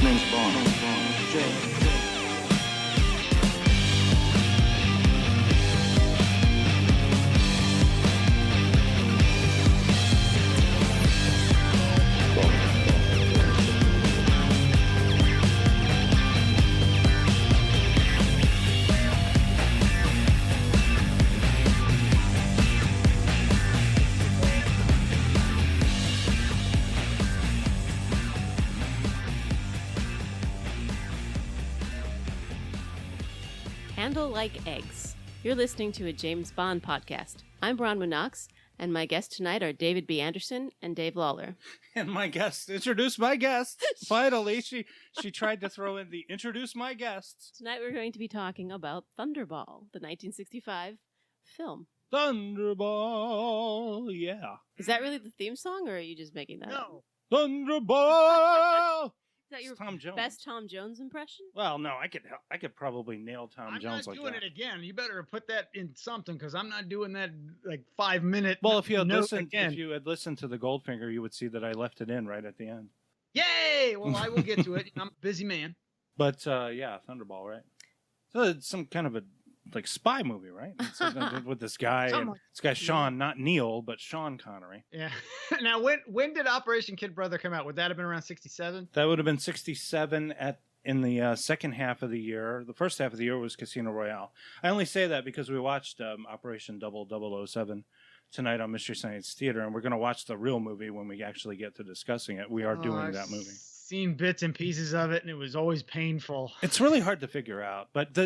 name's Bond. Jay. Handle like eggs. You're listening to a James Bond podcast. I'm Bronwyn Knox, and my guests tonight are David B. Anderson and Dave Lawler. And my guest, introduce my guests. Finally, she tried to throw in the introduce my guests. Tonight we're going to be talking about Thunderball, the 1965 film. Thunderball, yeah. Is that really the theme song, or are you just making that up? No. Thunderball! Is that your Tom Jones. best Tom Jones impression? Well, no, I could probably nail Tom Jones like that. I'm not doing it again. You better put that in something, because I'm not doing that like 5 minute. Well, if you had listened to the Goldfinger, you would see that I left it in right at the end. Yay! Well, I will get to it. I'm a busy man. But yeah, Thunderball, right? So it's some kind of a spy movie, right? It's with this guy. This guy Sean, not Neil, but Sean Connery. Yeah. Now, when did Operation Kid Brother come out? Would that have been around 67? That would have been 67 in the second half of the year. The first half of the year was Casino Royale. I only say that because we watched Operation 0007 tonight on Mystery Science Theater, and we're going to watch the real movie when we actually get to discussing it. We are doing that movie. Seen bits and pieces of it, and it was always painful. It's really hard to figure out, but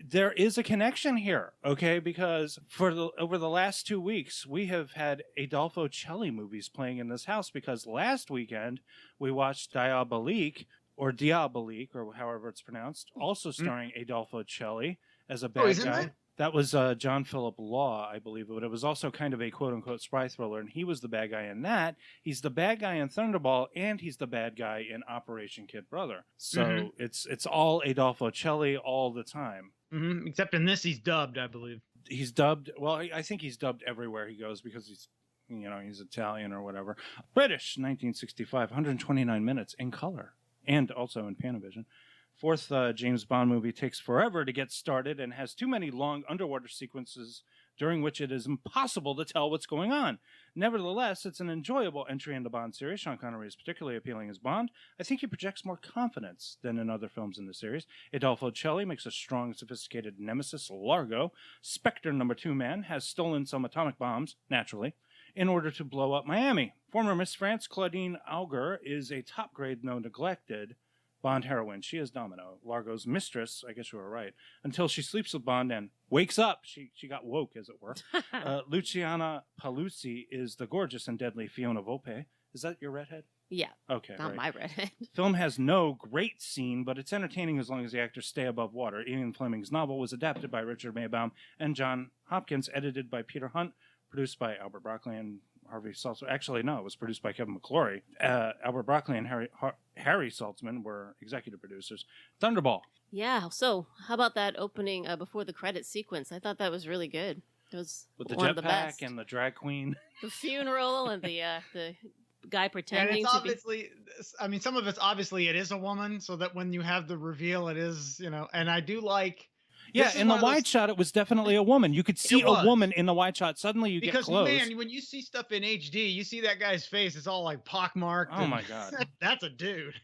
there is a connection here, okay? Because over the last 2 weeks, we have had Adolfo Celli movies playing in this house, because last weekend we watched Diabolique, or however it's pronounced, also starring Adolfo Celli as a bad guy. That was John Philip Law, I believe, but it was also kind of a quote-unquote spy thriller, and he was the bad guy in that. He's the bad guy in Thunderball, and he's the bad guy in Operation Kid Brother. So it's all Adolfo Celli all the time. Mm-hmm. Except in this, he's dubbed, I believe. He's dubbed. Well, I think he's dubbed everywhere he goes, because he's Italian or whatever. British, 1965, 129 minutes in color, and also in Panavision. Fourth James Bond movie takes forever to get started and has too many long underwater sequences during which it is impossible to tell what's going on. Nevertheless, it's an enjoyable entry in the Bond series. Sean Connery is particularly appealing as Bond. I think he projects more confidence than in other films in the series. Adolfo Celli makes a strong, sophisticated nemesis, Largo. Spectre No. 2 Man has stolen some atomic bombs, naturally, in order to blow up Miami. Former Miss France, Claudine Auger, is a top-grade, though neglected, Bond heroine. She is Domino, Largo's mistress, I guess you were right, until she sleeps with Bond and wakes up. She got woke, as it were. Luciana Paluzzi is the gorgeous and deadly Fiona Volpe. Is that your redhead? Yeah. Okay. Not my redhead. Film has no great scene, but it's entertaining as long as the actors stay above water. Ian Fleming's novel was adapted by Richard Maybaum and John Hopkins, edited by Peter Hunt, produced by Albert Broccoli and Harvey Saltzman. Actually, no, it was produced by Kevin McClory. Albert Broccoli and Harry Saltzman were executive producers. Thunderball. Yeah, so how about that opening before the credits sequence? I thought that was really good. It was with the one of the best. jetpack and the drag queen. The funeral and the guy pretending and it's to obviously, I mean, some of it's obviously it is a woman, so that when you have the reveal, it is, and I do like. Yeah, in the wide shot, it was definitely a woman. You could see a woman in the wide shot. Suddenly, you get close. Because, man, when you see stuff in HD, you see that guy's face. It's all like pockmarked. Oh, my God. That's a dude.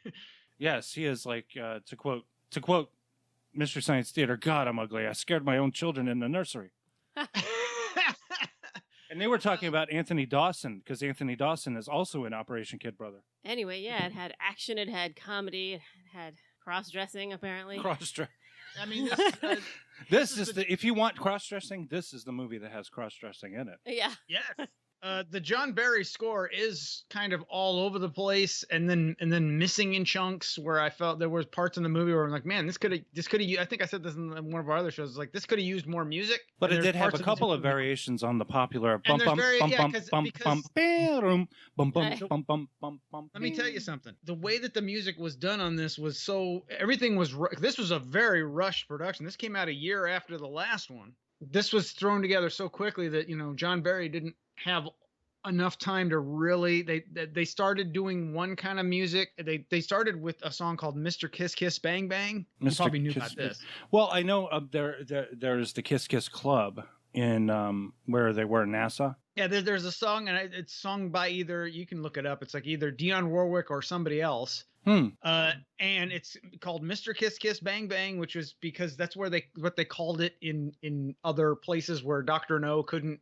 Yes, he is like, to quote Mystery Science Theater, God, I'm ugly. I scared my own children in the nursery. And they were talking about Anthony Dawson, because Anthony Dawson is also in Operation Kid Brother. Anyway, yeah, it had action, it had comedy, it had cross-dressing, apparently. Cross-dressing. I mean, if you want cross-dressing, this is the movie that has cross-dressing in it. Yeah. Yes. The John Barry score is kind of all over the place, and then missing in chunks. Where I felt there was parts in the movie where I'm like, man, this could have. I think I said this in one of our other shows. Like, this could have used more music. But it did have a couple of variations on the popular bum bum bum bum bum bum bum bum bum bum bum. Let me tell you something. The way that the music was done on this was everything was. This was a very rushed production. This came out a year after the last one. This was thrown together so quickly that John Barry didn't have enough time to really they started doing one kind of music. They started with a song called Mr. Kiss Kiss Bang Bang. You Mr. probably knew Kiss about this. Well, I know there's the Kiss Kiss Club in where they were NASA. Yeah, there's a song, and it's sung by either, you can look it up. It's like either Dionne Warwick or somebody else. And it's called Mr. Kiss Kiss Bang Bang, which was because that's what they called it in other places where Dr. No couldn't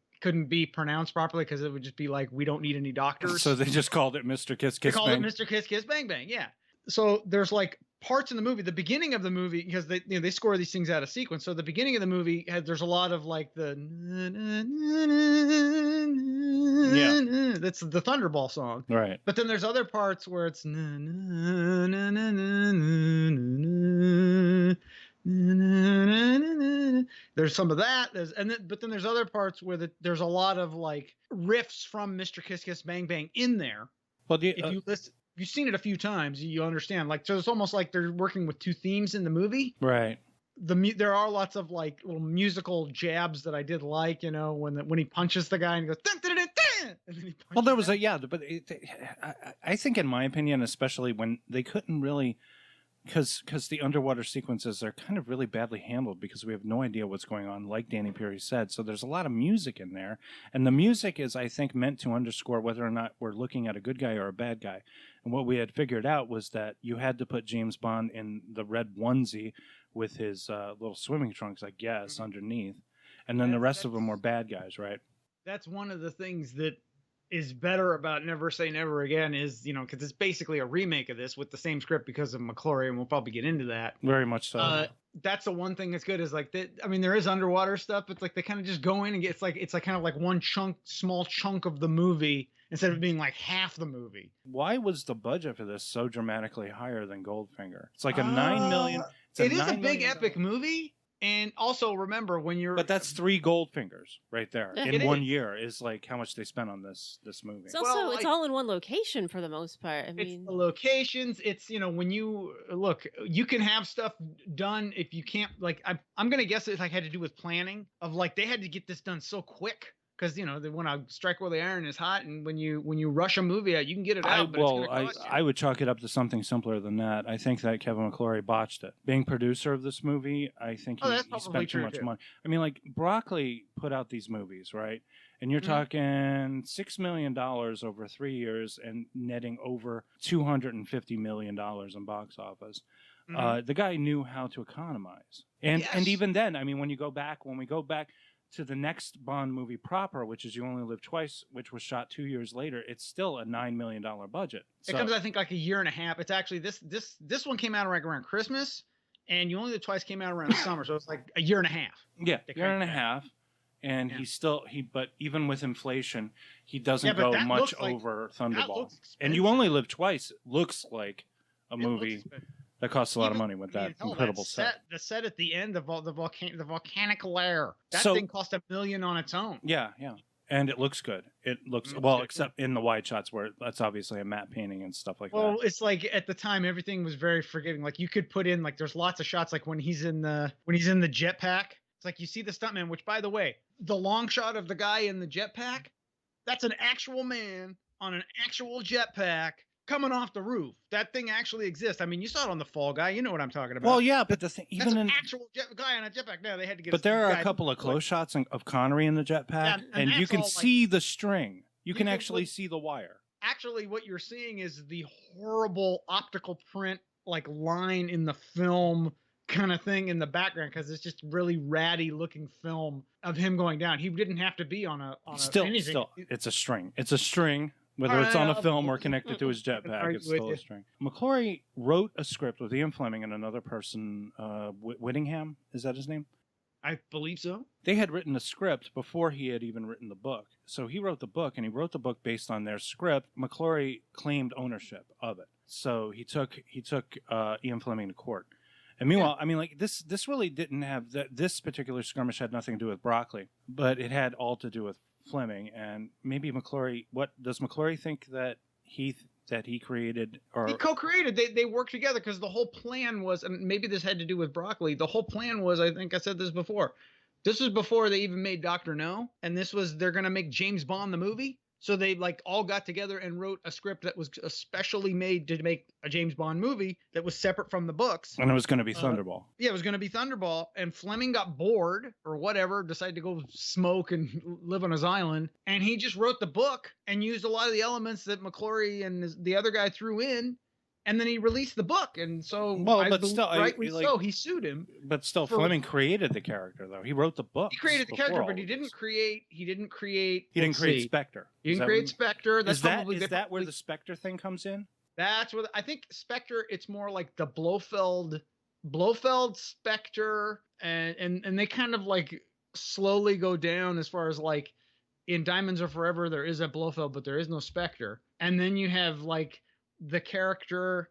be pronounced properly, because it would just be like, we don't need any doctors. So they just called it Mr. Kiss Kiss Bang. They called it Mr. Kiss Kiss Bang Bang. Yeah. So there's like parts in the movie, the beginning of the movie, because they score these things out of sequence. So the beginning of the movie there's a lot of like the that's the Thunderball song, right? But then there's other parts where it's there's some of that, but then there's other parts where there's a lot of like riffs from Mr. Kiss Kiss Bang Bang in there. Well, if you listen, you've seen it a few times, you understand. Like, so it's almost like they're working with two themes in the movie. Right. There are lots of like little musical jabs that I did like, when he punches the guy and he goes, dun, dun, dun, dun, and then he punches. Well, there was but I think, in my opinion, especially when they couldn't really, because the underwater sequences are kind of really badly handled because we have no idea what's going on, like Danny Peary said. So there's a lot of music in there, and the music is, I think, meant to underscore whether or not we're looking at a good guy or a bad guy. And what we had figured out was that you had to put James Bond in the red onesie with his little swimming trunks, I guess, underneath, and then the rest of them were bad guys, right? That's one of the things that is better about Never Say Never Again is, because it's basically a remake of this with the same script because of McClory, and we'll probably get into that. Very much so. That's the one thing that's good is like that. I mean, there is underwater stuff, but it's like they kind of just go in and it's like kind of like one small chunk of the movie instead of being like half the movie. Why was the budget for this so dramatically higher than Goldfinger? It's like a $9 million. It is a big epic movie. And also remember when you're... But that's 3 Goldfingers right there in It 1 year is like how much they spent on this movie. It's also, it's all in one location for the most part. I mean, it's the locations. It's, when you look, you can have stuff done if you can't, like, I'm going to guess it had to do with planning of like, they had to get this done so quick. Because they want to strike while the iron is hot, and when you rush a movie out, you can get it out. I would chalk it up to something simpler than that. I think that Kevin McClory botched it. Being producer of this movie, I think he spent too much money. I mean, like Broccoli put out these movies, right? And you're talking $6 million over 3 years and netting over $250 million in box office. The guy knew how to economize, and even then, I mean, when we go back to the next Bond movie proper, which is You Only Live Twice, which was shot 2 years later, it's still a $9 million budget. It comes, I think, like a year and a half. It's actually this one came out around Christmas, and You Only Live Twice came out around the summer, so it's like a year and a half. Yeah, year and a half, and but even with inflation, he doesn't go much over Thunderball. And You Only Live Twice looks like a movie that costs a lot of money with that incredible set. The set at the end of the volcanic lair. That thing cost $1 million on its own. Yeah. And it looks good. It looks except in the wide shots where that's obviously a matte painting and stuff like that. Well, it's like at the time everything was very forgiving. Like you could put in like there's lots of shots like when he's in the jetpack. It's like you see the stuntman, which by the way, the long shot of the guy in the jetpack, that's an actual man on an actual jetpack coming off the roof. That thing actually exists. I mean, you saw it on The Fall Guy. You know what I'm talking about. Well, yeah, but the thing, even an actual guy on a jetpack. No, they had to get. But there are a couple of close shots of Connery in the jetpack, and you can see the string. You can actually see the wire. Actually, what you're seeing is the horrible optical print, like line in the film kind of thing in the background, because it's just really ratty looking film of him going down. He didn't have to be on anything. Still, it's a string. It's a string. Whether it's on a film or connected to his jetpack, it's still a string. McClory wrote a script with Ian Fleming and another person, Whittingham. Is that his name? I believe so. They had written a script before he had even written the book. So he wrote the book, and he wrote the book based on their script. McClory claimed ownership of it. So he took Ian Fleming to court. And meanwhile, I mean, like this really didn't have this particular skirmish had nothing to do with Broccoli, but it had all to do with Fleming. And maybe McClory. What does McClory think that he created, or he co-created? They worked together because the whole plan was, and maybe this had to do with Broccoli. The whole plan was, I think I said this before. This was before they even made Dr. No, and this was they're gonna make James Bond the movie. So they like all got together and wrote a script that was especially made to make a James Bond movie that was separate from the books. And it was going to be Thunderball. Yeah, it was going to be Thunderball. And Fleming got bored or whatever, decided to go smoke and live on his island. And he just wrote the book and used a lot of the elements that McClory and the other guy threw in. And then he released the book, and so rightly so, he sued him. But still, Fleming created the character, though. He wrote the book. He created the character, but he didn't create. He didn't create Spectre. He didn't create Spectre. Is that where the Spectre thing comes in? That's where I think Spectre. It's more like the Blofeld Spectre, and they kind of like slowly go down as far as like in Diamonds Are Forever there is a Blofeld, but there is no Spectre, and then you have like the character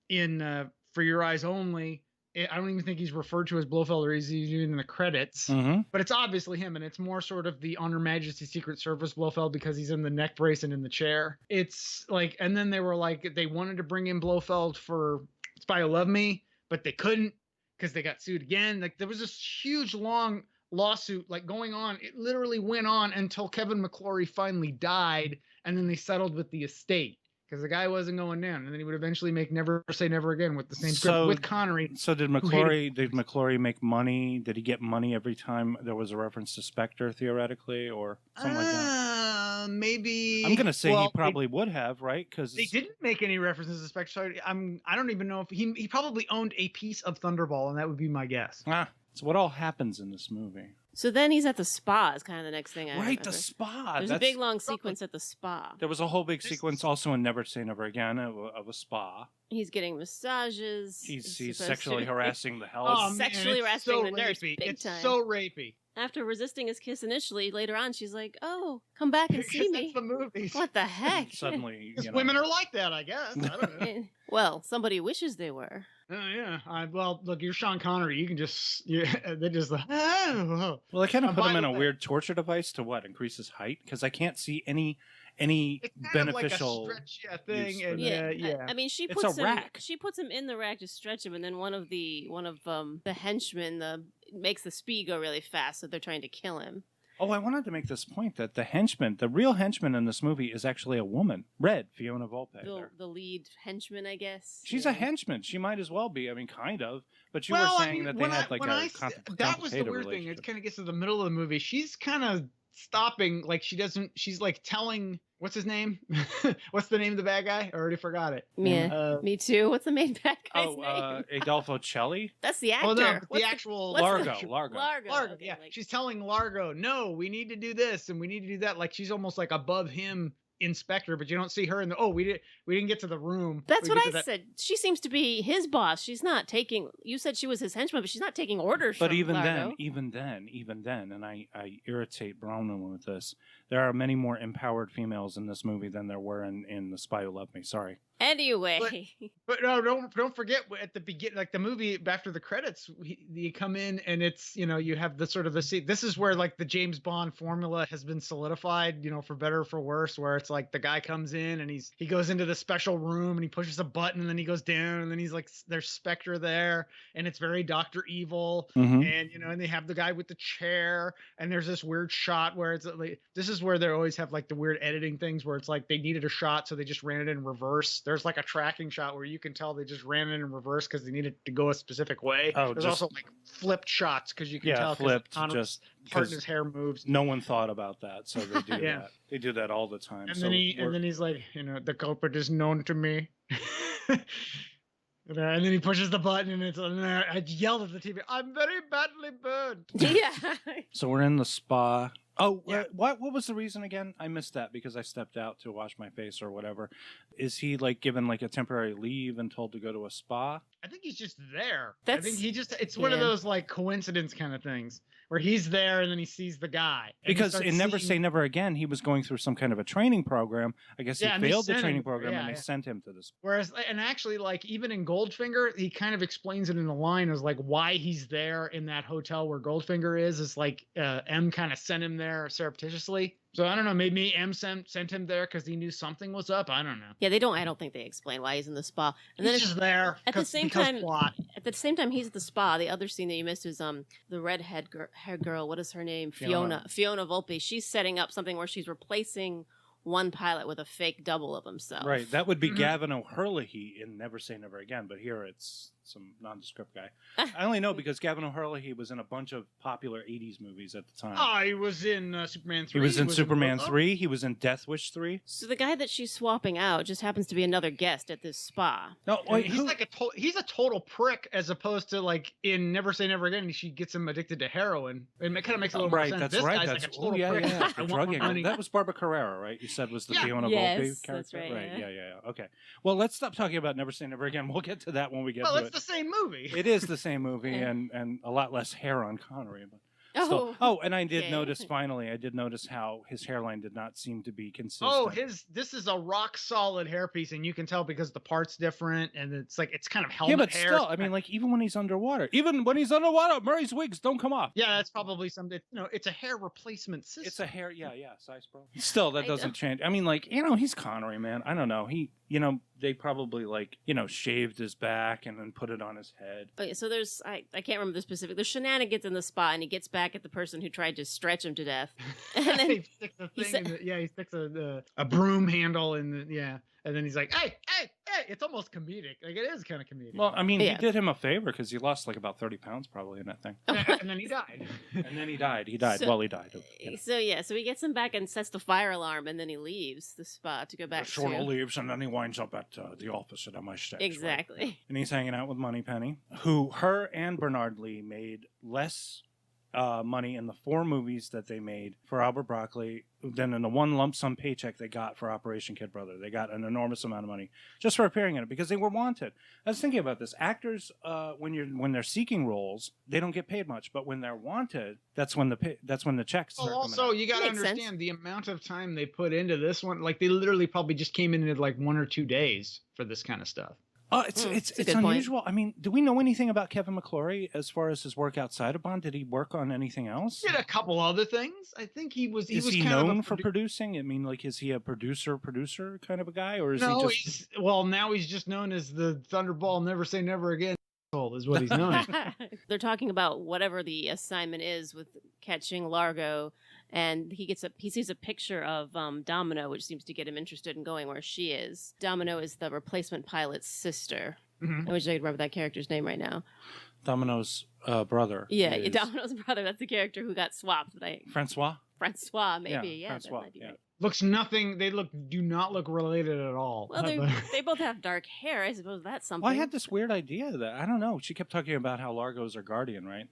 in For Your Eyes Only. I don't even think he's referred to as Blofeld, or he's even in the credits. Mm-hmm. But it's obviously him, and it's more sort of the On Her Majesty's Secret Service Blofeld because he's in the neck brace and in the chair. It's like, and then they were like, they wanted to bring in Blofeld for Spy Who Loved Me, but they couldn't because they got sued again. Like there was this huge long lawsuit like going on. It literally went on until Kevin McClory finally died, and then they settled with the estate. Because the guy wasn't going down, and then he would eventually make Never Say Never Again with the same script with Connery. So did McClory make money? Did he get money every time there was a reference to Spectre, theoretically, or something like that? Maybe. I'm gonna say he probably would have, right? Because they didn't make any references to Spectre. So I don't even know if he probably owned a piece of Thunderball, and that would be my guess. So what all happens in this movie? So then he's at the spa is kind of the next thing I remember. The spa. There's a big long sequence at the spa. There was a whole big sequence also in Never Say Never Again of a spa. He's getting massages. He's sexually harassing the health. Oh, sexually harassing the nurse. It's so rapey. After resisting his kiss initially, later on she's like, "Oh, come back and see me." That's the movies. What the heck? Suddenly, women are like that, I guess. I don't know. Well, somebody wishes they were. Oh yeah. Well, look, you're Sean Connery. You can just they just like. Oh. Well, they kind of put him in a weird torture device to increase his height, because I can't see any beneficial like a stretch, thing. And, yeah. I mean, she it's puts a rack. She puts him in the rack to stretch him, and then one of the henchmen makes the speed go really fast, so they're trying to kill him. Oh, I wanted to make this point that the real henchman in this movie is actually a woman. Red, Fiona Volpe. The lead henchman, I guess. She's a henchman. She might as well be. I mean, kind of. But you were saying that they had like a complicated that was the weird thing. It kind of gets to the middle of the movie. She's kind of stopping. Like she's like telling. What's his name? What's the name of the bad guy? I already forgot it. Yeah, me too. What's the main bad guy's name? Adolfo Celli. That's the actor. Oh no, the actual Largo. Largo. Okay, yeah, she's telling Largo, no, we need to do this and we need to do that. Like she's almost like above him, Inspector, but you don't see her in the. We didn't get to the room. That's what I said. She seems to be his boss. She's not taking. You said she was his henchman, but she's not taking orders. But from even Largo. then, and I irritate Bronwyn with this. There are many more empowered females in this movie than there were in The Spy Who Loved Me. Sorry. Anyway, but no, don't forget at the beginning, like the movie after the credits, you come in and it's you have the sort of the scene. This is where like the James Bond formula has been solidified, for better or for worse. Where it's like the guy comes in and he goes into the special room and he pushes a button and then he goes down and then he's like there's Spectre there and it's very Dr. Evil and and they have the guy with the chair and there's this weird shot where it's like this is where they always have like the weird editing things where it's like they needed a shot so they just ran it in reverse. There's like a tracking shot where you can tell they just ran it in reverse because they needed to go a specific way. Oh, there's also like flipped shots because you can tell flipped just part of his hair moves. No one thought about that, so they do that. They do that all the time. And then he's like, the culprit is known to me. And then he pushes the button, and I yelled at the TV, "I'm very badly burned." Yeah. So we're in the spa. Oh, yeah. What was the reason again? I missed that because I stepped out to wash my face or whatever. Is he like given like a temporary leave and told to go to a spa? I think he's just there. I think it's one of those like coincidence kind of things where he's there and then he sees the guy. Because in Never Say Never Again, he was going through some kind of a training program. I guess he failed the training program and they sent him to this. Whereas, and actually like even in Goldfinger, he kind of explains it in a line as like why he's there in that hotel where Goldfinger is like M kind of sent him there surreptitiously. So I don't know, maybe M sent him there because he knew something was up. I don't know. Yeah, I don't think they explain why he's in the spa. And he's then just there at the same time. At the same time, he's at the spa. The other scene that you missed is the redhead hair girl. What is her name? Fiona Volpe. She's setting up something where she's replacing one pilot with a fake double of himself. Right. That would be Gavin O'Herlihy in Never Say Never Again, but here it's some nondescript guy. I only know because Gavin O'Herlihy was in a bunch of popular 80s movies at the time. Oh, he was in Superman 3. He was in Superman 3. He was in Death Wish 3. So the guy that she's swapping out just happens to be another guest at this spa. No, wait, He's like he's a total prick as opposed to like in Never Say Never Again. She gets him addicted to heroin. It kind of makes a little more sense. That's This right. guy's That's like a total yeah, prick. yeah. I The want drug more money. That was Barbara Carrera, right? You said was the Fiona Yes, Volpe character, that's right, yeah. Yeah. Okay. Well, let's stop talking about Never Say Never Again. We'll get to that when we get to it. It's the same movie. It is the same movie, and a lot less hair on Connery, but. Still. Oh, And I did okay. notice how his hairline did not seem to be consistent. Oh, this is a rock solid hairpiece, and you can tell because the part's different, and it's like it's kind of helmet but hair. still, I mean, like even when he's underwater, Murray's wigs don't come off. Yeah, that's probably something. It's a hair replacement system. It's a hair, size pro. Still, that doesn't change. I mean, like he's Connery, man. I don't know. They probably shaved his back and then put it on his head. Okay, so there's I can't remember the specific. There's shenanigans in the spa, and he gets back at the person who tried to stretch him to death. And then he sticks a thing. He sticks a broom handle in the and then he's like, hey. It's almost comedic. Like it is kind of comedic. Well, I mean, he did him a favor because he lost like about 30 pounds probably in that thing. And then he died. He died. He died. He died. So he gets him back and sets the fire alarm, and then he leaves the spa to go back. Sort of leaves, and then he winds up at the office at MI6. Exactly. Right? And he's hanging out with Moneypenny, who her and Bernard Lee made less money in the 4 movies that they made for Albert Broccoli than in the one lump sum paycheck they got for Operation Kid Brother. They got an enormous amount of money just for appearing in it because they were wanted. I was thinking about this. Actors, when they're seeking roles, they don't get paid much, but when they're wanted, that's when the checks start coming also, out. you got to understand the amount of time they put into this one. Like they literally probably just came in like 1 or 2 days for this kind of stuff. It's unusual. Point. I mean, do we know anything about Kevin McClory as far as his work outside of Bond? Did he work on anything else? He did a couple other things. I think he was. Is he known for producing? I mean, like, is he a producer kind of a guy, or is he just? Now he's just known as the Thunderball. Never Say Never Again. Is what he's known. They're talking about whatever the assignment is with catching Largo, and he sees a picture of Domino, which seems to get him interested in going where she is. Domino is the replacement pilot's sister. I wish I could remember that character's name right now. Domino's brother. Yeah, Domino's brother. That's the character who got swapped. Francois, maybe. Francois, that might be right. Looks nothing. They do not look related at all. Well, they both have dark hair. I suppose that's something. Well, I had this weird idea that I don't know. She kept talking about how Largo's her guardian, right?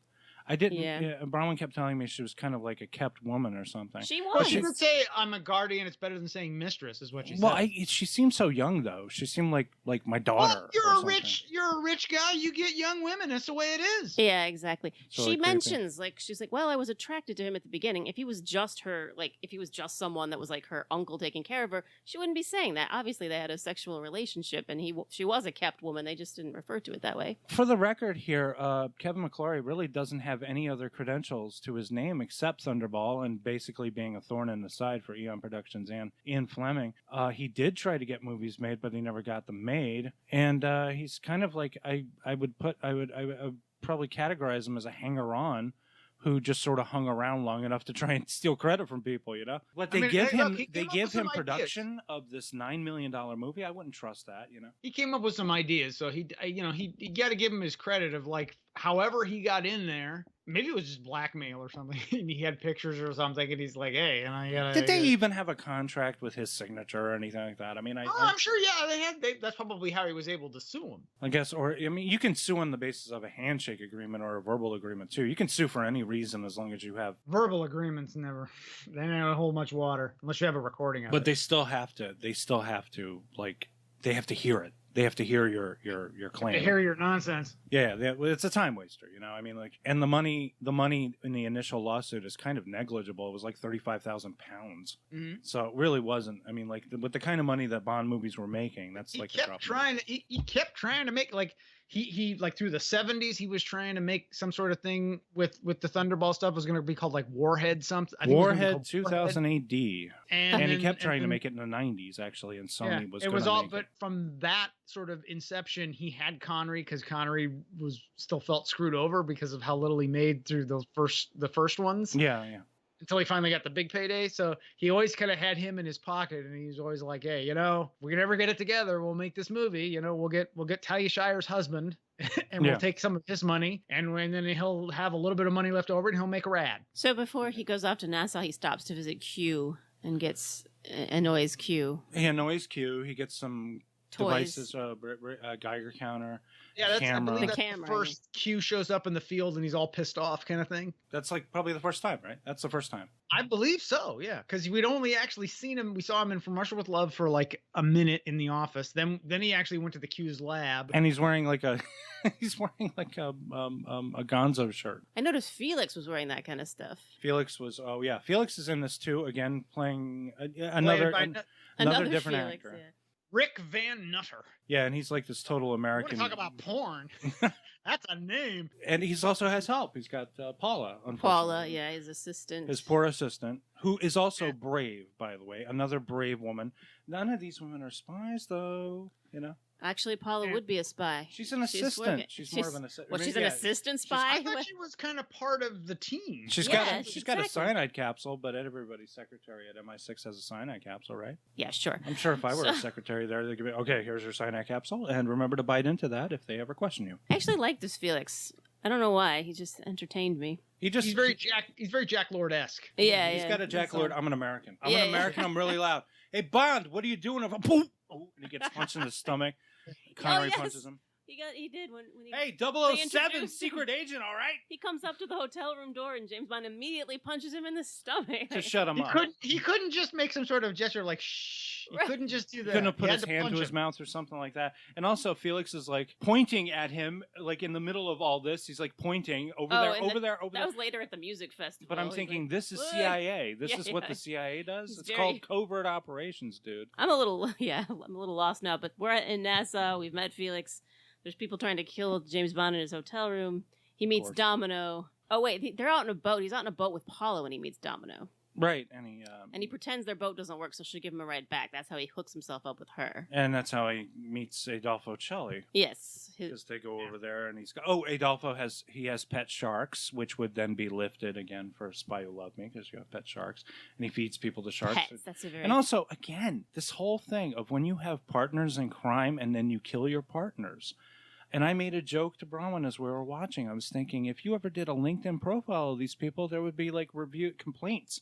I didn't. Yeah. Bronwyn kept telling me she was kind of like a kept woman or something. She was. Well, she didn't say I'm a guardian. It's better than saying mistress, is what she said. Well, she seemed so young though. She seemed like my daughter. Well, you're a rich guy. You get young women. That's the way it is. Yeah, exactly. She mentions she's like, well, I was attracted to him at the beginning. If he was just her, if he was just someone that was like her uncle taking care of her, she wouldn't be saying that. Obviously, they had a sexual relationship, and she was a kept woman. They just didn't refer to it that way. For the record here, Kevin McClory really doesn't have any other credentials to his name except Thunderball and basically being a thorn in the side for Eon Productions and Ian Fleming. He did try to get movies made, but he never got them made. And he's kind of like I would probably categorize him as a hanger-on who just sort of hung around long enough to try and steal credit from people, But they give him production of this $9 million movie. I wouldn't trust that, He came up with some ideas, so he got to give him his credit of however he got in there. Maybe it was just blackmail or something. He had pictures or something, and he's like, "Hey," and I gotta. Did they even have a contract with his signature or anything like that? I mean, I'm sure. Yeah, they had. That's probably how he was able to sue him. I guess, you can sue on the basis of a handshake agreement or a verbal agreement too. You can sue for any reason as long as you have verbal agreements. Never. They don't hold much water unless you have a recording of it. But they still have to. They have to hear it. They have to hear your claim. They hear your nonsense. Yeah, it's a time waster, I mean, and the money in the initial lawsuit is kind of negligible. It was like £35,000. Mm-hmm. So it really wasn't. I mean, with the kind of money that Bond movies were making, that's he like kept trying. He kept trying to make he through the 70s he was trying to make some sort of thing with the Thunderball stuff. It was going to be called Warhead something. Warhead 2000 AD. And he kept trying to make it in the 90s actually, and Sony was. It was all, but from that sort of inception, he had Connery because Connery still felt screwed over because of how little he made through the first ones. Yeah. until he finally got the big payday. So he always kind of had him in his pocket, and he's always like, "Hey, if we can ever get it together, we'll make this movie. We'll get Talia Shire's husband, and we'll take some of his money, and then he'll have a little bit of money left over, and he'll make a rad." So before he goes off to Nassau, he stops to visit Q and annoys Q. He annoys Q. He gets some Toys. devices, Geiger counter. Yeah, I camera. believe that's The camera, the first Q shows up in the field, and he's all pissed off, kind of thing. That's like probably the first time, right? That's the first time. I believe so, yeah, because we'd only actually seen him. We saw him in From Russia with Love for like a minute in the office. Then he actually went to the Q's lab, And he's wearing like a Gonzo shirt. I noticed Felix was wearing that kind of stuff. Felix is in this too. Again, playing another different Felix, actor. yeah. Rick Van Nutter. Yeah, and he's like this total We're American. gonna talk about porn. That's a name. And he's also has help. He's got Paula. Paula, unfortunately. yeah, his assistant. His poor assistant, who is also brave, by the way. Another brave woman. None of these women are spies, though. Actually, Paula would be a spy. She's an assistant. She's more of an assistant. Well, she's an assistant spy? I thought she was kind of part of the team. She's got a cyanide capsule, but everybody's secretary at MI6 has a cyanide capsule, right? Yeah, sure. I'm sure if I were a secretary there, they'd be, okay, here's your cyanide capsule, and remember to bite into that if they ever question you. I actually like this Felix. I don't know why. He just entertained me. He's very Jack Lord-esque. Yeah, He's got a Jack Lord. I'm an American. I'm Yeah, an American. I'm really loud. Hey, Bond, what are you doing? If I boom, and he gets punched in the stomach. Connery punches him. He did when he. Hey, they 007, introduced secret agent, all right? He comes up to the hotel room door and James Bond immediately punches him in the stomach. To shut him up. He couldn't just make some sort of gesture like shh. He couldn't just do that. He couldn't have put He his had hand to his mouth or something like that. And also, Felix is like pointing at him, like in the middle of all this. He's like pointing over there. That was later at the music festival. But I'm thinking, like, this is CIA. This is what the CIA does. It's called covert operations, dude. I'm a little lost now. But we're in Nassau. We've met Felix. There's people trying to kill James Bond in his hotel room. He meets Domino. Oh wait, they're out in a boat. He's out in a boat with Paula when he meets Domino. Right, and he pretends their boat doesn't work, so she'll give him a ride back. That's how he hooks himself up with her. And that's how he meets Adolfo Celli. Yes, because they go over there, and Adolfo has pet sharks, which would then be lifted again for Spy Who Loved Me, because you have pet sharks, and he feeds people to sharks. Pets, that's a very. And also, again, this whole thing of when you have partners in crime and then you kill your partners. And I made a joke to Bronwyn as we were watching. I was thinking, if you ever did a LinkedIn profile of these people, there would be like review complaints.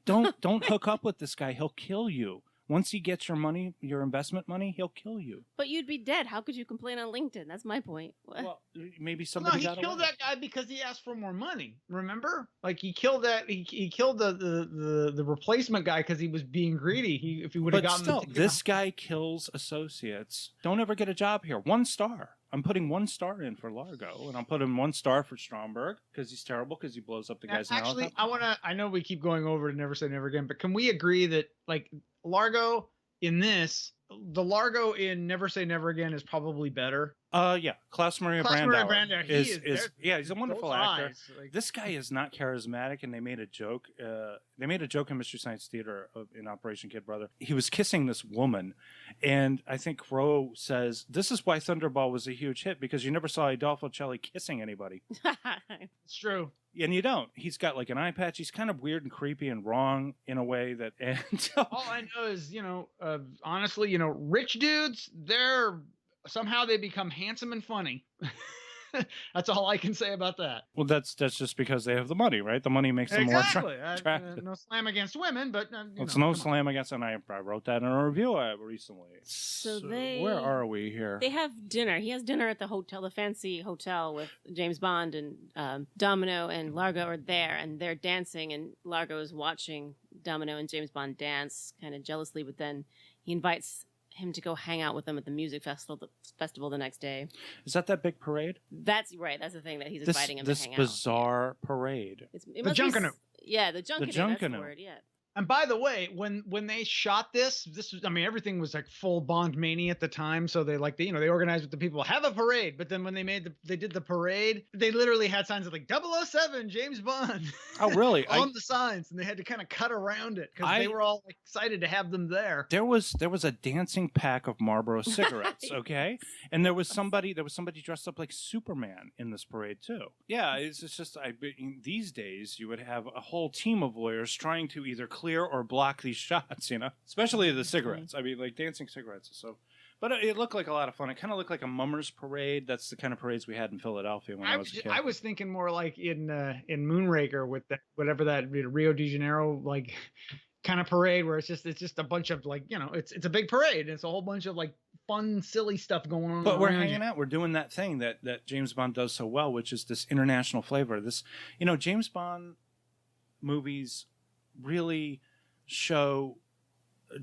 Don't hook up with this guy. He'll kill you. Once he gets your money, your investment money, he'll kill you. But you'd be dead. How could you complain on LinkedIn? That's my point. What? Well, maybe somebody he killed that guy because he asked for more money. Remember? Like he killed that. He killed the replacement guy because he was being greedy. If he would have gotten. But still, this guy kills associates. Don't ever get a job here. 1 star. I'm putting 1 star in for Largo, and I'm putting 1 star for Stromberg because he's terrible because he blows up the guy's Actually, I know we keep going over to Never Say Never Again, but can we agree that like Largo in this, the Largo in Never Say Never Again is probably better? Yeah, Klaus Maria Brandauer he's a wonderful actor. Like, this guy is not charismatic, and they made a joke. They made a joke in Mystery Science Theater in Operation Kid Brother. He was kissing this woman, and I think Crow says this is why Thunderball was a huge hit because you never saw Adolfo Celli kissing anybody. it's true. And you don't. He's got like an eye patch. He's kind of weird and creepy and wrong in a way that. And all I know is, honestly, rich dudes, somehow they become handsome and funny. That's all I can say about that. Well, that's just because they have the money, right? The money makes them more attractive. No slam against women, but it's no slam against. And I wrote that in a review recently. So where are we here? They have dinner. He has dinner at the hotel, the fancy hotel with James Bond and Domino and Largo are there, and they're dancing, and Largo is watching Domino and James Bond dance kind of jealously, but then he invites him to go hang out with them at the music festival the next day. Is that big parade? That's right. That's the thing that he's inviting him to hang out. This bizarre parade. The Junkanoo. Yeah, the Junkanoo. That's the word, yeah. And by the way, when they shot this was, I mean, everything was like full Bond mania at the time. So they they organized with the people, have a parade. But then when they did the parade, they literally had signs of like 007 James Bond. Oh, really? on the signs, and they had to kind of cut around it because they were all excited to have them there. There was a dancing pack of Marlboro cigarettes, okay, and there was somebody dressed up like Superman in this parade too. Yeah, it's just these days you would have a whole team of lawyers trying to either clear or block these shots, especially the cigarettes. I mean, like dancing cigarettes. So, but it looked like a lot of fun. It kind of looked like a mummers parade. That's the kind of parades we had in Philadelphia when I was a kid. I was thinking more like in Moonraker with that Rio de Janeiro like kind of parade where it's just a bunch of like it's a big parade. It's a whole bunch of like fun, silly stuff going on. But we're hanging out. We're doing that thing that James Bond does so well, which is this international flavor. This James Bond movies really show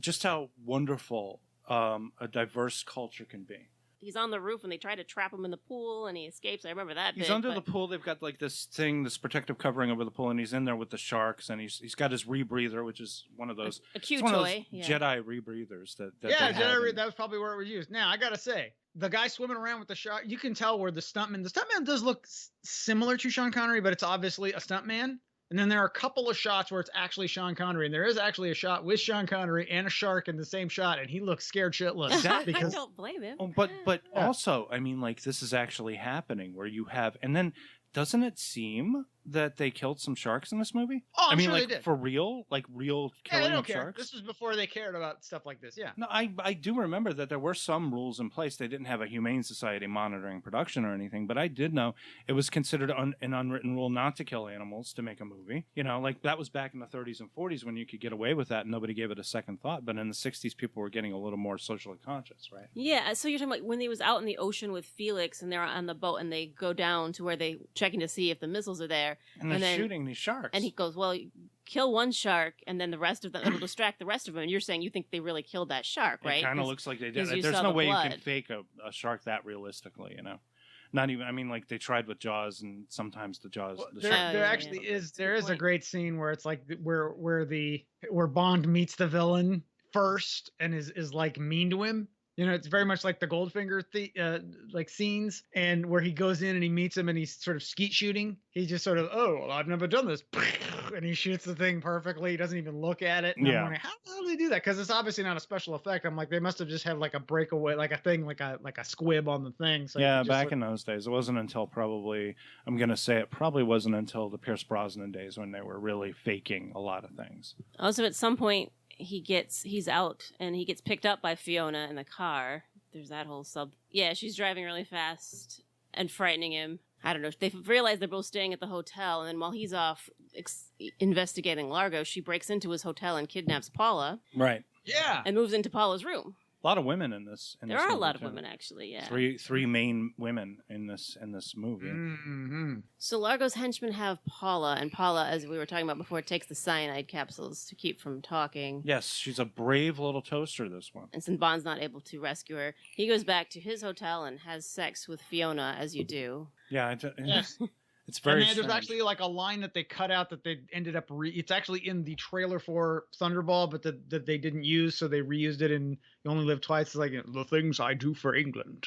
just how wonderful a diverse culture can be. He's on the roof and they try to trap him in the pool and he escapes. I remember that. He's under the pool. They've got like this protective covering over the pool, and he's in there with the sharks, and he's got his rebreather, which is one of those a cute toy, Jedi rebreathers that Jedi. That was probably where it was used. Now I gotta say, the guy swimming around with the shark, you can tell where the stuntman does look similar to Sean Connery, but it's obviously a stuntman. And then there are a couple of shots where it's actually Sean Connery, and there is actually a shot with Sean Connery and a shark in the same shot, and he looks scared shitless. Because I don't blame him. But also, I mean, like this is actually happening where you have, and then doesn't it seem that they killed some sharks in this movie? Oh, I mean, sure like they did. For real, like real killing they don't of care. sharks. This was before they cared about stuff like this. Yeah. No, I do remember that there were some rules in place. They didn't have a humane society monitoring production or anything, but I did know it was considered an unwritten rule not to kill animals to make a movie. Like that was back in the 30s and 40s when you could get away with that and nobody gave it a second thought. But in the 60s, people were getting a little more socially conscious, right? Yeah. So you're talking about when he was out in the ocean with Felix and they're on the boat and they go down to where they checking to see if the missiles are there, and they're shooting these sharks. And he goes, well, kill one shark and then the rest of them, it'll distract the rest of them. And you're saying you think they really killed that shark, right? It kind of looks like they did. There's no way you can fake a shark that realistically, Not even, I mean, like they tried with Jaws, and sometimes the Jaws. Well, there actually is a great scene where it's like where Bond meets the villain first and is like mean to him. It's very much like the Goldfinger like scenes, and where he goes in and he meets him and he's sort of skeet shooting. He's just sort of, oh, well, I've never done this, and he shoots the thing perfectly. He doesn't even look at it. And I'm wondering, how the hell do they do that? Because it's obviously not a special effect. I'm like, they must have just had like a breakaway, like a thing, like a squib on the thing. So yeah, back in those days, it wasn't until probably wasn't until the Pierce Brosnan days when they were really faking a lot of things. Also, at some point, he's out and he gets picked up by Fiona in the car. There's that whole she's driving really fast and frightening him. I don't know. They realize they're both staying at the hotel, and then while he's off investigating Largo, she breaks into his hotel and kidnaps Paula. Right. Yeah. And moves into Paula's room. A lot of women in this. There are a lot of women, actually. Yeah. Three main women in this movie. Mm-hmm. So Largo's henchmen have Paula, and Paula, as we were talking about before, takes the cyanide capsules to keep from talking. Yes, she's a brave little toaster. This one. And since Bond's not able to rescue her, he goes back to his hotel and has sex with Fiona, as you do. Yeah. Yes. It's very. And there's actually like a line that they cut out that they ended up. It's actually in the trailer for Thunderball, but that they didn't use, so they reused it in You Only Live Twice. It's like the things I do for England.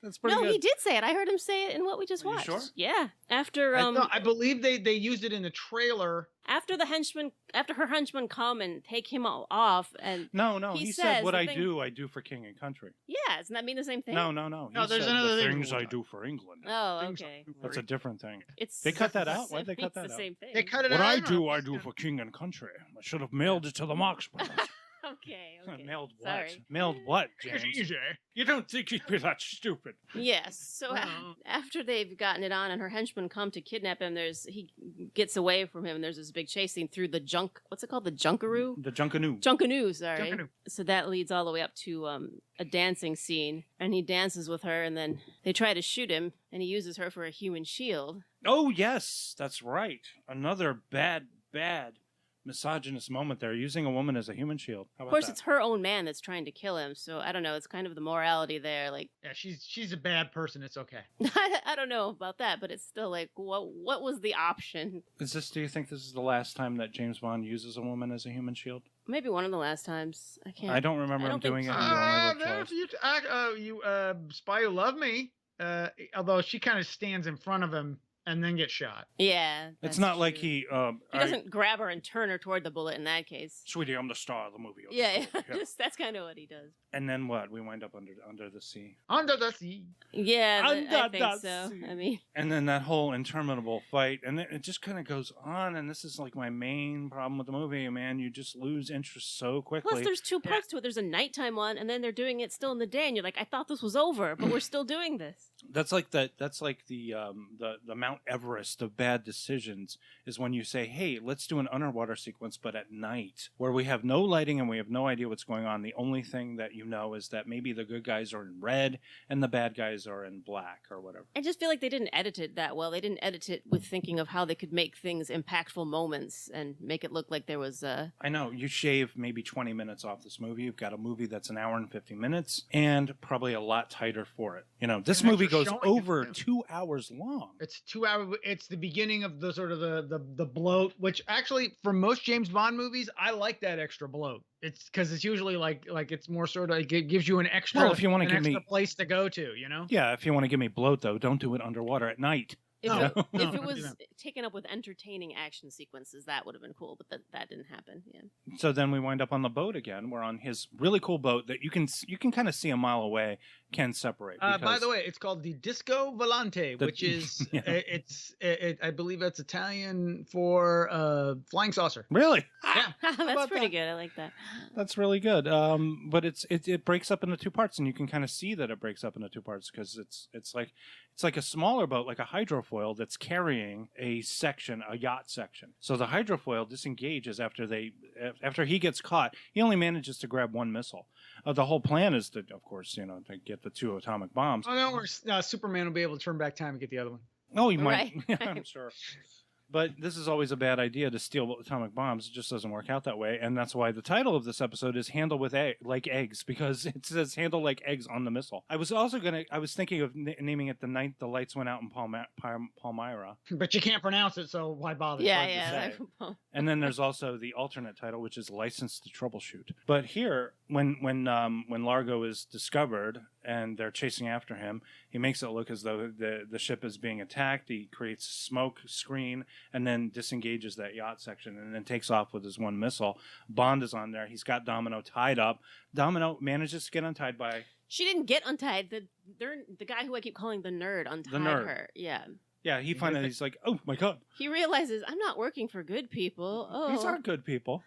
That's pretty good. No, he did say it. I heard him say it in what we just watched. Sure? Yeah. After I believe they used it in the trailer. After her henchmen come and take him off, and no, he said, "What I do for king and country." Yeah, doesn't that mean the same thing? No. No, He there's said, another the thing. things I do for England. Oh, okay. That's a different thing. It's They cut that out. Why'd they cut that the out? same thing. They cut it What out. I do for king and country. I should have mailed it to the Marx Brothers. Okay. Mailed what? Sorry. Mailed what, It's James? easy. You don't think he'd be that stupid? Yes. So after they've gotten it on and her henchmen come to kidnap him, he gets away from him, and there's this big chase scene through the junk. What's it called? The Junkaroo? The Junkanoo. Junkanoo, sorry. Junkanoo. So that leads all the way up to a dancing scene, and he dances with her, and then they try to shoot him, and he uses her for a human shield. Oh, yes, that's right. Another bad misogynist moment there, using a woman as a human shield. How Of about course, that? it's her own man that's trying to kill him. So I don't know. It's kind of the morality there. Like, Yeah, she's a bad person. It's okay. I don't know about that, but it's still like, what was the option? Do you think this is the last time that James Bond uses a woman as a human shield? Maybe one of the last times. I can't. I don't remember I him don't think doing it so. in the only live twice. You Spy Who Loved Me. Although she kind of stands in front of him and then gets shot. Yeah. It's that's not like true. he He doesn't grab her and turn her toward the bullet in that case. Sweetie, I'm the star of the movie. Yeah, just that's kind of what he does. And then what? We wind up under the sea. Under the sea. Yeah, I Under think the so. sea. I mean, And then that whole interminable fight, and it just kind of goes on. And this is like my main problem with the movie, man. You just lose interest so quickly. plus there's two parts to it. There's a nighttime one, and then they're doing it still in the day, and you're like, I thought this was over, but we're still doing this. That's like the Mount Everest of bad decisions is when you say, hey, let's do an underwater sequence, but at night, where we have no lighting and we have no idea what's going on. The only thing that you know is that maybe the good guys are in red and the bad guys are in black or whatever. I just feel like they didn't edit it that well. They didn't edit it with thinking of how they could make things impactful moments and make it look like there was I know, you shave maybe 20 minutes off this movie. You've got a movie that's an hour and 50 minutes and probably a lot tighter for it. You know, this And movie extra goes showing over too. 2 hours long. It's 2 hours. It's the beginning of the sort of the bloat, which actually for most James Bond movies, I like that extra bloat. It's because it's usually like it's more sort of it gives you an extra. Well, if you wanna an give extra me- place to go to, you know. Yeah, if you want to give me bloat, though, don't do it underwater at night. If, No, it, no, if it don't do was that. taken up with entertaining action sequences, that would have been cool, but that didn't happen. Yeah. So then we wind up on the boat again. We're on his really cool boat that you can kind of see a mile away can separate. By because- the way, it's called the Disco Volante, The- which is Yeah. I believe that's Italian for flying saucer. Really? Yeah. That's about pretty that? good. I like that. That's really good. But it breaks up into two parts, and you can kind of see that it breaks up into two parts because it's like a smaller boat, like a hydrofoil that's carrying a yacht section. So the hydrofoil disengages after he gets caught. He only manages to grab one missile. The whole plan is to, of course, to get the 2 atomic bombs. Oh no, Superman will be able to turn back time and get the other one. Oh, he might. Right. I'm sure. But this is always a bad idea to steal atomic bombs. It just doesn't work out that way. And that's why the title of this episode is Handle with Like Eggs, because it says handle like eggs on the missile. I was thinking of naming it The Night the Lights Went Out in Palmyra. But you can't pronounce it, so why bother? Yeah, hard to yeah. say. And then there's also the alternate title, which is License to Troubleshoot. But here, when Largo is discovered and they're chasing after him, he makes it look as though the ship is being attacked. He creates a smoke screen and then disengages that yacht section and then takes off with his one missile. Bond is on there. He's got Domino tied up. Domino manages to get untied by... She didn't get untied. The guy who I keep calling the nerd untied nerd. her. Yeah. Yeah, he's like, oh my God. He realizes I'm not working for good people. Oh, These aren't good people.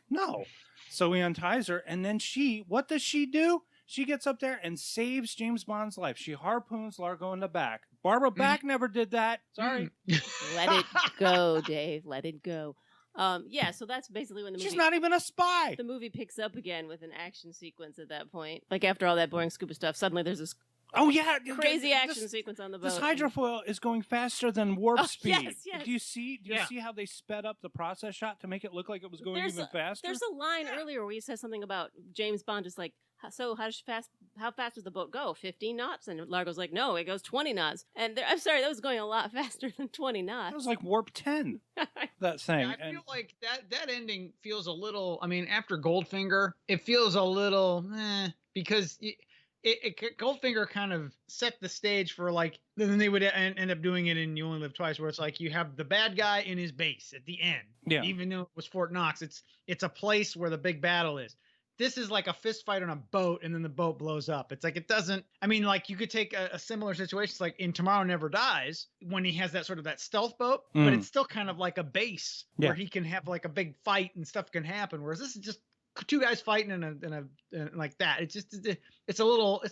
No. So he unties her, and then what does she do? She gets up there and saves James Bond's life. She harpoons Largo in the back. Barbara Bach never did that. Sorry. let it go, Dave. Let it go. Yeah, so that's basically when the movie. She's not even a spy. The movie picks up again with an action sequence at that point. Like after all that boring scuba stuff, suddenly there's this Oh, yeah. crazy action sequence on the boat. This hydrofoil is going faster than warp speed. Yes. Do you see how they sped up the process shot to make it look like it was going even faster? There's a line earlier where he says something about James Bond is like, so how fast does the boat go? 15 knots? And Largo's like, no, it goes 20 knots. And I'm sorry, that was going a lot faster than 20 knots. It was like warp 10, that thing. Yeah, I feel like that ending feels a little. I mean, after Goldfinger, it feels a little because Goldfinger kind of set the stage for like. Then they would end up doing it in You Only Live Twice, where it's like you have the bad guy in his base at the end. Yeah. Even though it was Fort Knox, it's a place where the big battle is. This is like a fist fight on a boat, and then the boat blows up. It's like it doesn't. I mean, like you could take a similar situation, it's like in Tomorrow Never Dies, when he has that sort of that stealth boat, but it's still kind of like a base where he can have like a big fight and stuff can happen. Whereas this is just two guys fighting in a like that. It's just it's a little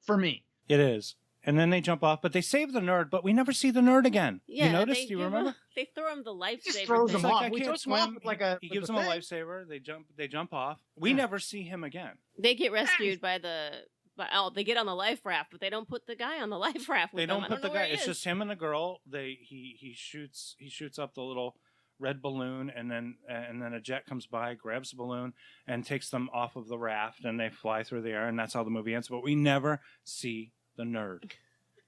for me. It is. And then they jump off, but they save the nerd, but we never see the nerd again. Yeah, you noticed? Do you remember? They throw him the lifesaver. Just throws It's him like, off. I We can't throws him off swim. with like He gives them a lifesaver. They jump off. We never see him again. They get rescued by they get on the life raft, but they don't put the guy on the life raft with They them. don't I put know the where guy. he It's is. just him and the girl. He shoots up the little red balloon, and then a jet comes by, grabs the balloon, and takes them off of the raft, and they fly through the air, and that's how the movie ends. But we never see the nerd.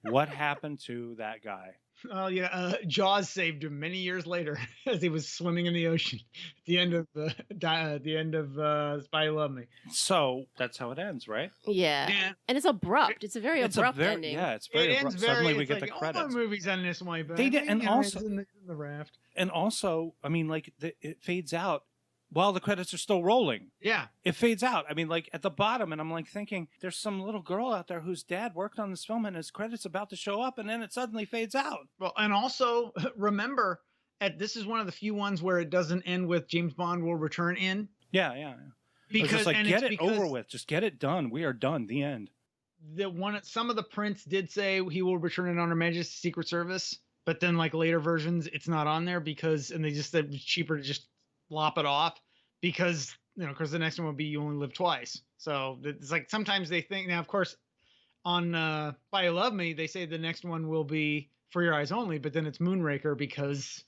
What happened to that guy? Oh yeah, Jaws saved him many years later as he was swimming in the ocean at the end of Spy Who Loved Me. So that's how it ends, right? Yeah. Yeah. And it's abrupt. It's a very abrupt ending. Yeah, it's very It abrupt. ends very. Suddenly we It's get like, the all credits. my movies end this way, but They did- and also- it's in the raft. And also, I mean, like it fades out while the credits are still rolling. Yeah, It fades out. I mean, like at the bottom, and I'm like thinking, there's some little girl out there whose dad worked on this film, and his credits about to show up, and then it suddenly fades out. well, and also remember, this is one of the few ones where it doesn't end with James Bond will return in. Yeah. It was Because just like, and get it's it over because with. Just get it done. We are done. The end. some of the prints did say he will return in on Her Majesty's Secret Service, but then like later versions, it's not on there and they just said it's cheaper to just lop it off because the next one will be You Only Live Twice. So it's like sometimes they think now, of course, on Spy Who Loved Me, they say the next one will be For Your Eyes Only, but then it's Moonraker because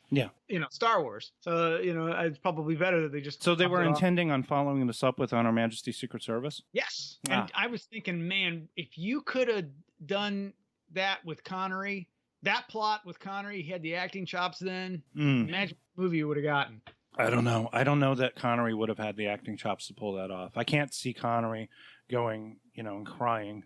Star Wars. So it's probably better that they just. So they chopped were it off. intending on following this up with On Her Majesty's Secret Service? Yes. Ah. And I was thinking, man, if you could have done that with Connery, that plot with Connery, he had the acting chops then, imagine what movie you would have gotten. I don't know. I don't know that Connery would have had the acting chops to pull that off. I can't see Connery going, and crying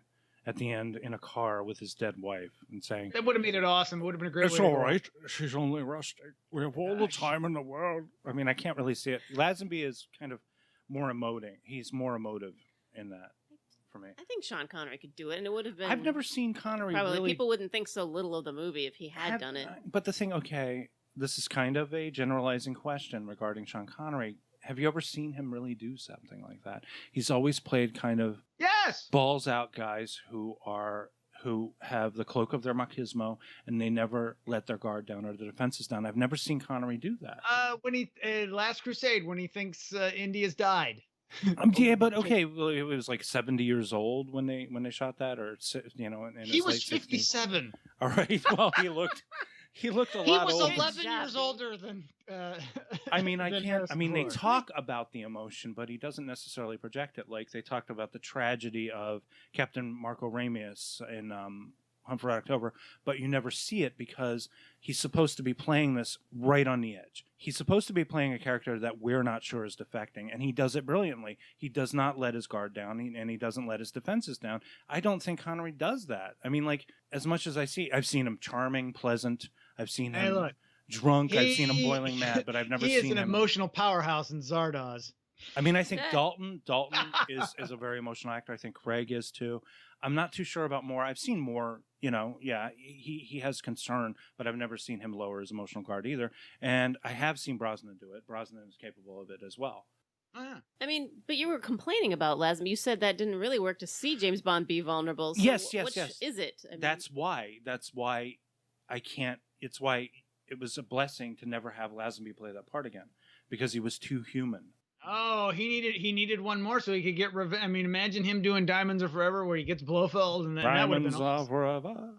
at the end in a car with his dead wife and saying, That would have made it awesome. It would have been a great "It's way to all go. right. She's only resting. We have all the time in the world." I mean, I can't really see it. Lazenby is kind of more emoting. He's more emotive in that for me. I think Sean Connery could do it, and it would have been. I've never seen Connery Probably really. people wouldn't think so little of the movie if he had done it. But the thing, okay, this is kind of a generalizing question regarding Sean Connery. Have you ever seen him really do something like that? He's always played kind of Yes. balls out guys who have the cloak of their machismo, and they never let their guard down or their defenses down. I've never seen Connery do that. When he Last Crusade, when he thinks India's died. Yeah, but okay, well, it was like 70 years old when they shot that, or in He his was late 60s. 57. All right, well, he looked a lot was older. 11 years older than. I mean, I than can't. I Harrison mean, they Ford. talk about the emotion, but he doesn't necessarily project it. Like they talked about the tragedy of Captain Marco Ramius in Hunt for Red October, but you never see it because he's supposed to be playing this right on the edge. He's supposed to be playing a character that we're not sure is defecting, and he does it brilliantly. He does not let his guard down, and he doesn't let his defenses down. I don't think Connery does that. I mean, like, as much as I've seen him charming, pleasant. I've seen him drunk. I've seen him boiling mad, but I've never He is seen an him. emotional powerhouse in Zardoz. I mean, I think Dalton is a very emotional actor. I think Craig is too. I'm not too sure about Moore. I've seen Moore, yeah, he has concern, but I've never seen him lower his emotional guard either. And I have seen Brosnan do it. Brosnan is capable of it as well. Oh, yeah. I mean, but you were complaining about Lazenby. You said that didn't really work to see James Bond be vulnerable. So Yes. Which is it? I mean, That's why I can't. It's why it was a blessing to never have Lazenby play that part again, because he was too human. Oh, he needed one more so he could get revenge. I mean, imagine him doing Diamonds Are Forever where he gets Blofeld and that would have Diamonds been are awesome. forever.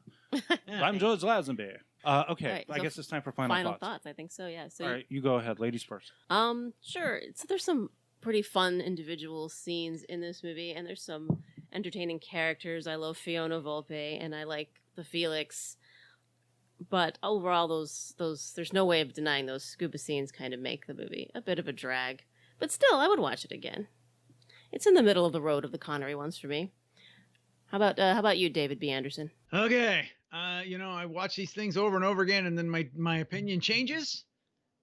Yeah. I'm George Lazenby. Okay, Right, I so guess it's time for final thoughts. I think so. Yeah. So All right, you go ahead, ladies first. Sure. So there's some pretty fun individual scenes in this movie, and there's some entertaining characters. I love Fiona Volpe, and I like the Felix. But overall, those there's no way of denying those scuba scenes kind of make the movie a bit of a drag. But still, I would watch it again. It's in the middle of the road of the Connery ones for me. How about you, David B. Anderson? Okay. I watch these things over and over again, and then my opinion changes.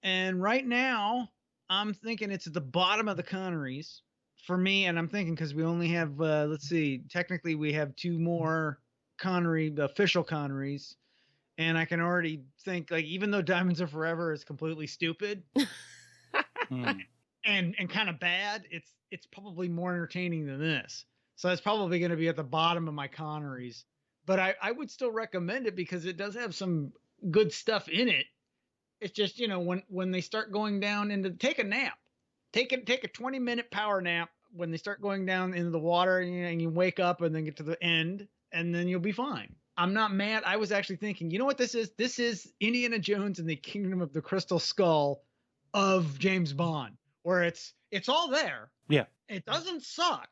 And right now, I'm thinking it's at the bottom of the Connerys for me. And I'm thinking because we only have, let's see, technically we have two more official Connerys. And I can already think, like, even though Diamonds Are Forever is completely stupid and kind of bad, it's probably more entertaining than this. So it's probably going to be at the bottom of my Connerys. But I would still recommend it because it does have some good stuff in it. It's just, when they start going down into, take a nap. Take a 20-minute power nap when they start going down into the water, and you wake up and then get to the end, and then you'll be fine. I'm not mad. I was actually thinking, you know what this is? This is Indiana Jones and the Kingdom of the Crystal Skull of James Bond, where it's all there. Yeah. It doesn't suck.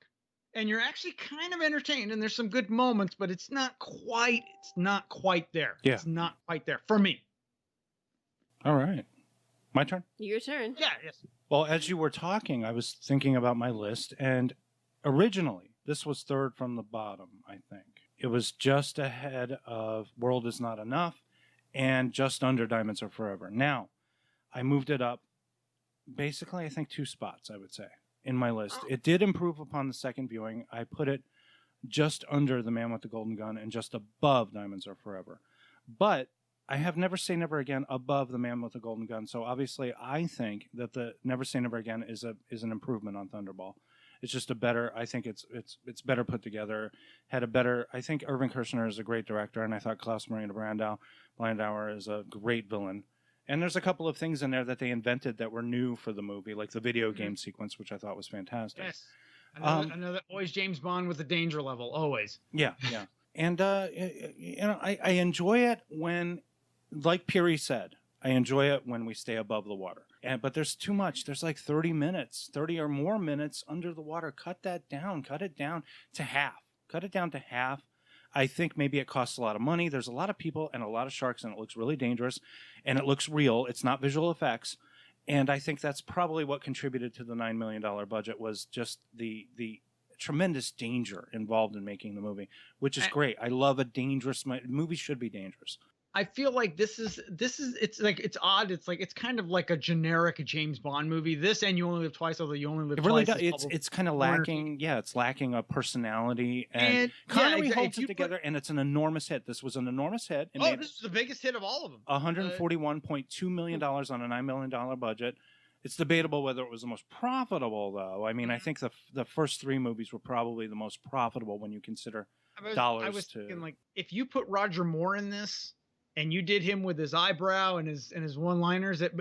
And you're actually kind of entertained, and there's some good moments, but it's not quite there. Yeah. It's not quite there for me. All right. My turn? Your turn. Yeah, yes. Well, as you were talking, I was thinking about my list, and originally, this was third from the bottom, I think. It was just ahead of World Is Not Enough and just under Diamonds Are Forever. Now, I moved it up basically, I think, 2 spots, I would say, in my list. It did improve upon the second viewing. I put it just under The Man with the Golden Gun and just above Diamonds Are Forever. But I have Never Say Never Again above The Man with the Golden Gun. So obviously, I think that the Never Say Never Again is an improvement on Thunderball. It's just a better. I think it's better put together. Had a better. I think Irving Kershner is a great director, and I thought Klaus Maria Brandauer is a great villain. And there's a couple of things in there that they invented that were new for the movie, like the video game sequence, which I thought was fantastic. Yes. Another always James Bond with the danger level, always. Yeah, yeah. And I enjoy it when, like Peary said, I enjoy it when we stay above the water. But there's too much. There's like 30 or more minutes under the water. Cut that down. Cut it down to half. Cut it down to half. I think maybe it costs a lot of money. There's a lot of people and a lot of sharks, and it looks really dangerous, and it looks real. It's not visual effects. And I think that's probably what contributed to the $9 million budget was just the tremendous danger involved in making the movie, which is great. I love a dangerous movie. Should be dangerous. I feel like this is it's odd. It's kind of like a generic James Bond movie. This and You Only Live Twice, although You Only Live It really Twice. does. It's kind of lacking. Yeah, it's lacking a personality. And Connery holds it together, and it's an enormous hit. This was an enormous hit. This is the biggest hit of all of them. $141.2 million on a $9 million budget. It's debatable whether it was the most profitable, though. I mean, I think the first 3 movies were probably the most profitable when you consider dollars. I was thinking, like, if you put Roger Moore in this, and you did him with his eyebrow and his one-liners, it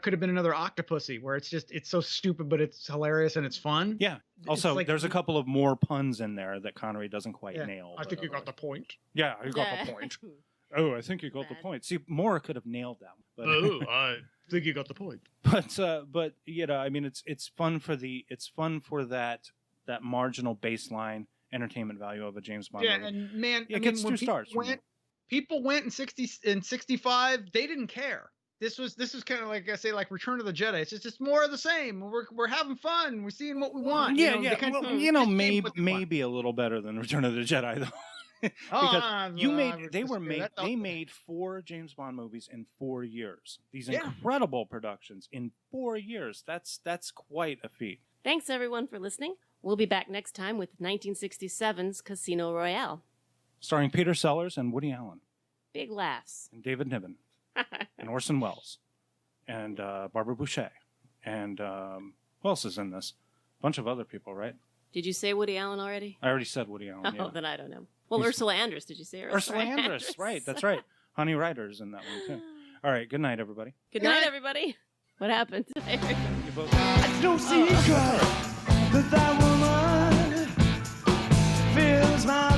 could have been another Octopussy, where it's so stupid, but it's hilarious and it's fun. Yeah. Also, there's a couple of more puns in there that Connery doesn't quite nail. I think you got the point. Yeah, you got the point. Oh, I think you got the point. See, Moore could have nailed them. But, I think you got the point. But I mean, it's fun for that marginal baseline entertainment value of a James Bond movie. Yeah, and man, it gets 2 stars. People went in 60 and 65. They didn't care. This was kind of like I say, like Return of the Jedi. It's just more of the same. We're having fun. We're seeing what we want. Maybe a little better than Return of the Jedi though. Because they made 4 James Bond movies in 4 years. These incredible productions in 4 years. That's quite a feat. Thanks everyone for listening. We'll be back next time with 1967's Casino Royale. Starring Peter Sellers and Woody Allen. Big laughs. And David Niven. And Orson Welles. And Barbara Boucher. And who else is in this? A bunch of other people, right? Did you say Woody Allen already? I already said Woody Allen. Oh, then I don't know. Well, Ursula Andress. Did you say Ursula Andress? Right, that's right. Honey Ryder's in that one, too. All right, good night, everybody. Good night, everybody. What happened? It's no secret that woman feels my